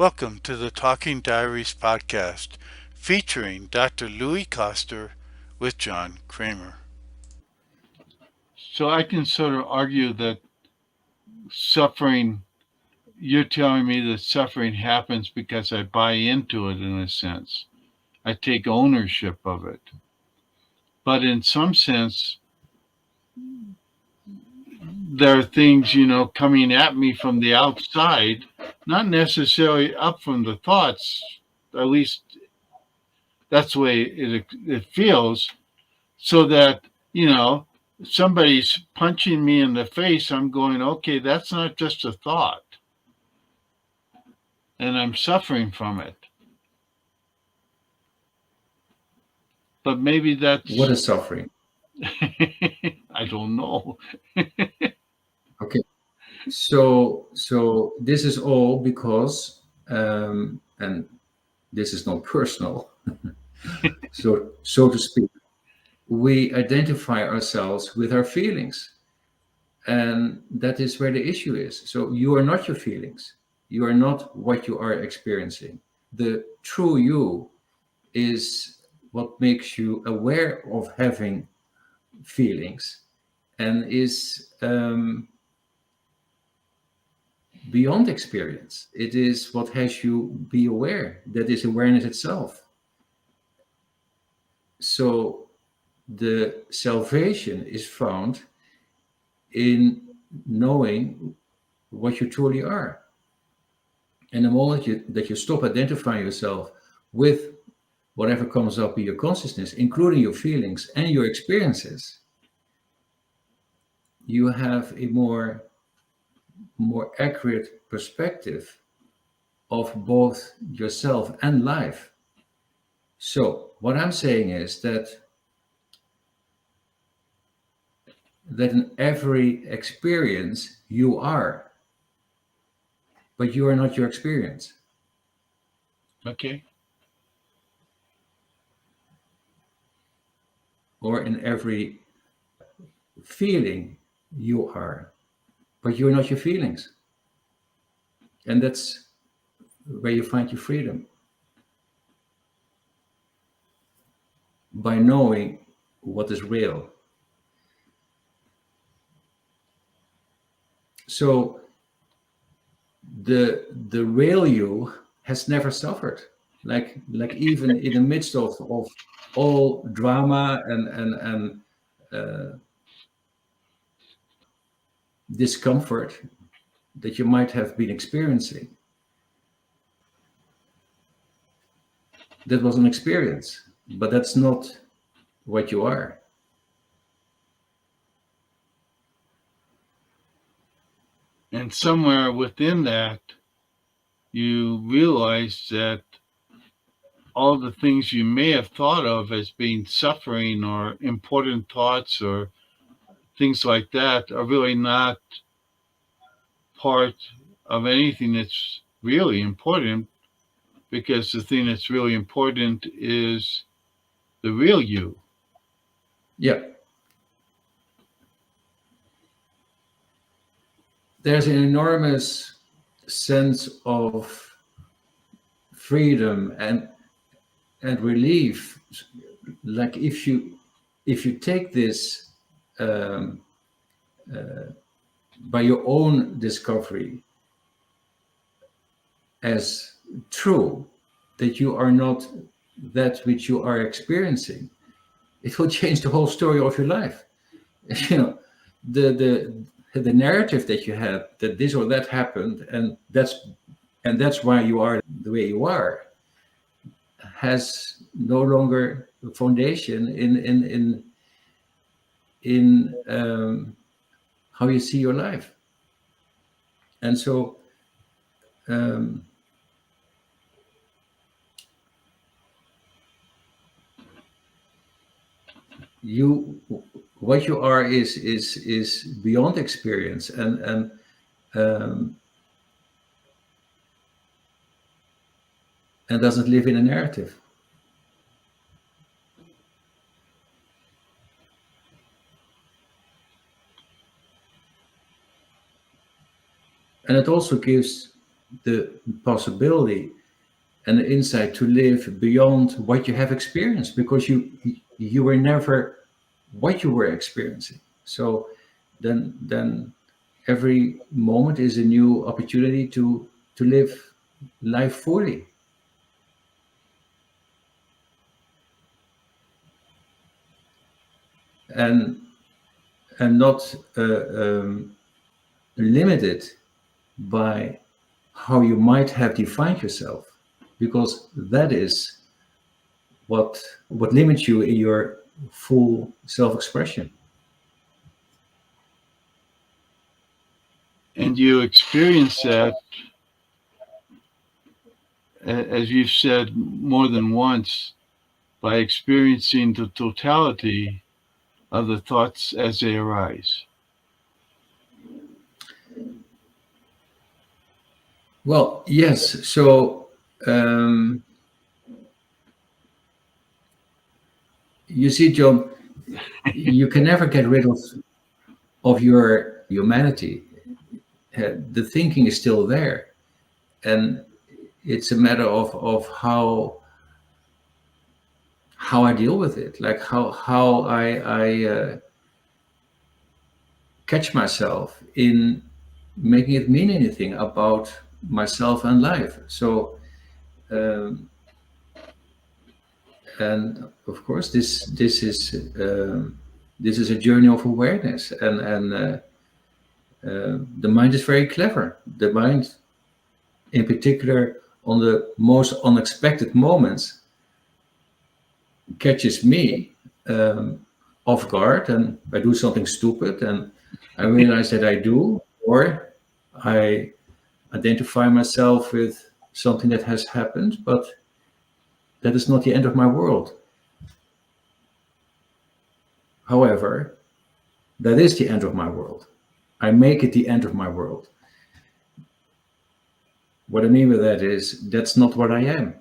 Welcome to the Talking Diaries podcast featuring Dr. Louis Koster with John Kremer. So I can sort of argue that suffering, you're telling me that suffering happens because I buy into it in a sense. I take ownership of it. But in some sense, there are things, coming at me from the outside, not necessarily up from the thoughts, at least that's the way it feels, so that, you know, somebody's punching me in the face, I'm going, okay, that's not just a thought, and I'm suffering from it. But maybe that's What is suffering? I don't know. Okay, so this is all because, and this is not personal, so to speak. We identify ourselves with our feelings, and that is where the issue is. So you are not your feelings. You are not what you are experiencing. The true you is what makes you aware of having feelings, and is beyond experience. It is what has you be aware. That is awareness itself. So the salvation is found in knowing what you truly are. And the moment that you stop identifying yourself with whatever comes up in your consciousness, including your feelings and your experiences, you have a more accurate perspective of both yourself and life. So what I'm saying is that in every experience you are, but you are not your experience. Okay. Or in every feeling you are, but you're not your feelings. And that's where you find your freedom. By knowing what is real. So the real you has never suffered. Like even in the midst of all drama and discomfort that you might have been experiencing, that was an experience, but that's not what you are. And somewhere within that, you realize that all the things you may have thought of as being suffering or important thoughts or things like that are really not part of anything that's really important, because the thing that's really important is the real you. Yeah, there's an enormous sense of freedom and relief. Like if you take this um, by your own discovery as true, that you are not that which you are experiencing, it will change the whole story of your life. You know, the narrative that you had, that this or that happened, and that's why you are the way you are, has no longer a foundation in how you see your life. And so um, you what you are is beyond experience, um, and doesn't live in a narrative. And it also gives the possibility and the insight to live beyond what you have experienced, because you were never what you were experiencing. So then every moment is a new opportunity to live life fully. And not limited by how you might have defined yourself, because that is what limits you in your full self-expression. And you experience that, as you've said more than once, by experiencing the totality of the thoughts as they arise. Well, yes. So you see, John, you can never get rid of your humanity. The thinking is still there, and it's a matter of how I deal with it, like how I catch myself in making it mean anything about myself and life. So, um, and of course, this is a journey of awareness, and the mind is very clever. The mind, in particular, on the most unexpected moments, catches me off guard, and I do something stupid, and I realize that I do, or I identify myself with something that has happened, but that is not the end of my world. However, that is the end of my world. I make it the end of my world. What I mean by that is that's not what I am.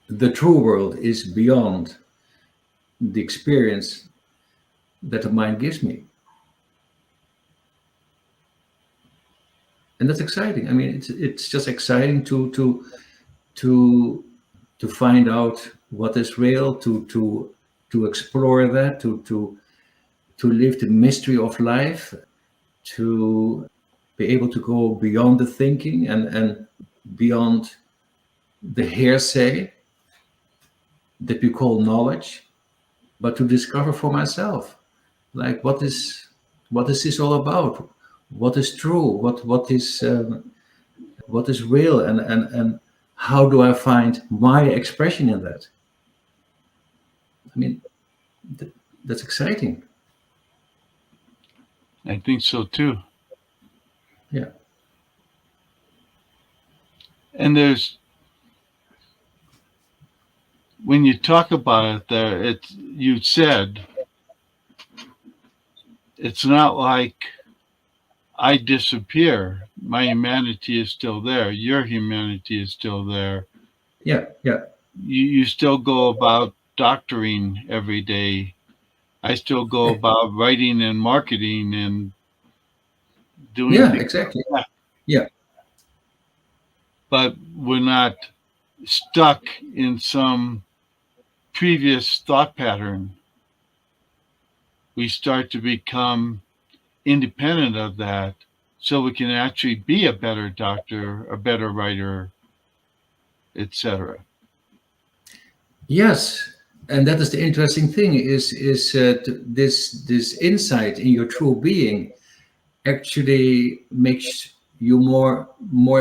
The true world is beyond the experience that the mind gives me. And that's exciting. I mean, it's just exciting to find out what is real, to explore that, to live the mystery of life, to be able to go beyond the thinking and beyond the hearsay that we call knowledge, but to discover for myself, like what is this all about? What is true? What is real? And how do I find my expression in that? I mean, that's exciting. I think so too. Yeah. And there's, when you talk about it there, you said, it's not like I disappear. My humanity is still there. Your humanity is still there. Yeah. Yeah. You still go about doctoring every day. I still go about writing and marketing and doing Yeah. things Exactly. like that. Yeah. But we're not stuck in some previous thought pattern. We start to become independent of that so we can actually be a better doctor, a better writer, etc. Yes. And that is the interesting thing is this insight in your true being actually makes you more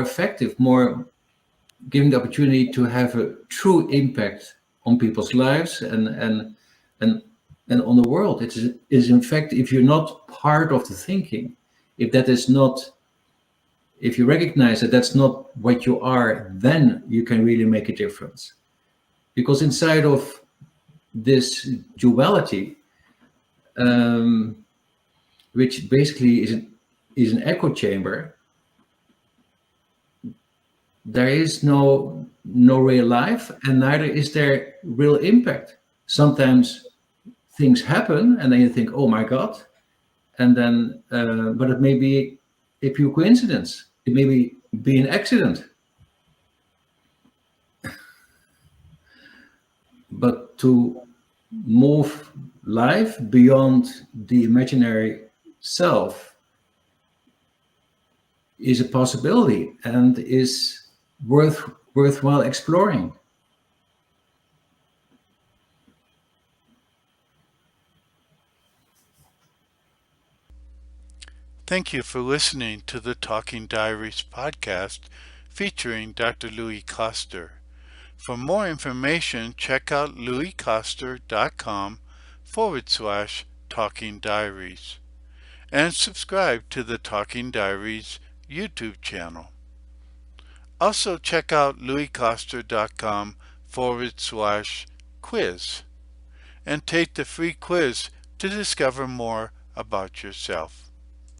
effective, more giving the opportunity to have a true impact on people's lives and and on the world. It is in fact, if you're not part of the thinking, if that is not, if you recognize that that's not what you are, then you can really make a difference. Because inside of this duality, um, which basically is an echo chamber, there is no real life, and neither is there real impact. Sometimes things happen and then you think, oh my god, and then, but it may be a pure coincidence. It may be an accident. But to move life beyond the imaginary self is a possibility and is worthwhile exploring. Thank you for listening to the Talking Diaries podcast featuring Dr. Louis Koster. For more information, check out louiskoster.com/talking diaries and subscribe to the Talking Diaries YouTube channel. Also, check out louiskoster.com/quiz and take the free quiz to discover more about yourself.